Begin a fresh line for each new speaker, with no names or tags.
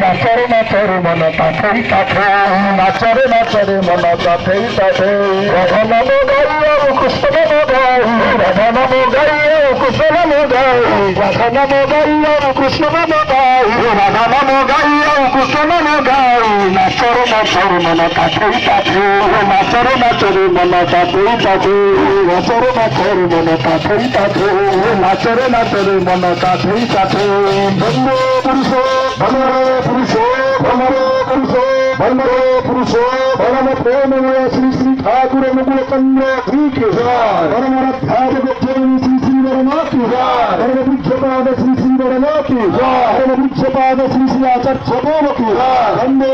নাচরে নাচরে মন তাথেই তাথে নাচরে নাচরে মন তাথেই তাথে রাধা নাম গাইয়া কৃষ্ণ নাম গাই রাধা নাম গাইয়া কৃষ্ণ নাম গাই রাধা নাম গাইয়া কৃষ্ণ নাম গাই রাধা নাম গাইয়া কৃষ্ণ নাম গাই নাচরে নাচরে মন তাথেই তাথে নাচরে নাচরে মন তাথেই তাথে নাচরে নাচরে মন তাথেই তাথে নাচরে নাচরে মন তাথেই তাথে বন্দে পুরুষ বন্দে পুরুষ বন্দে পুরুষ বন্দে পুরুষ পরম প্রেমময় শ্রী শ্রী ঠাকুর মুকুল চন্দ্র শ্রী কেশর পরমাধ্যাত্মিক শ্রী শ্রী বরনাথ কেশর পরম পূজ্যপাদ শ্রী শ্রী বরনাথ কেশর পরম পূজ্যপাদ শ্রী শ্রী আচার্য দেব কেশর বন্দে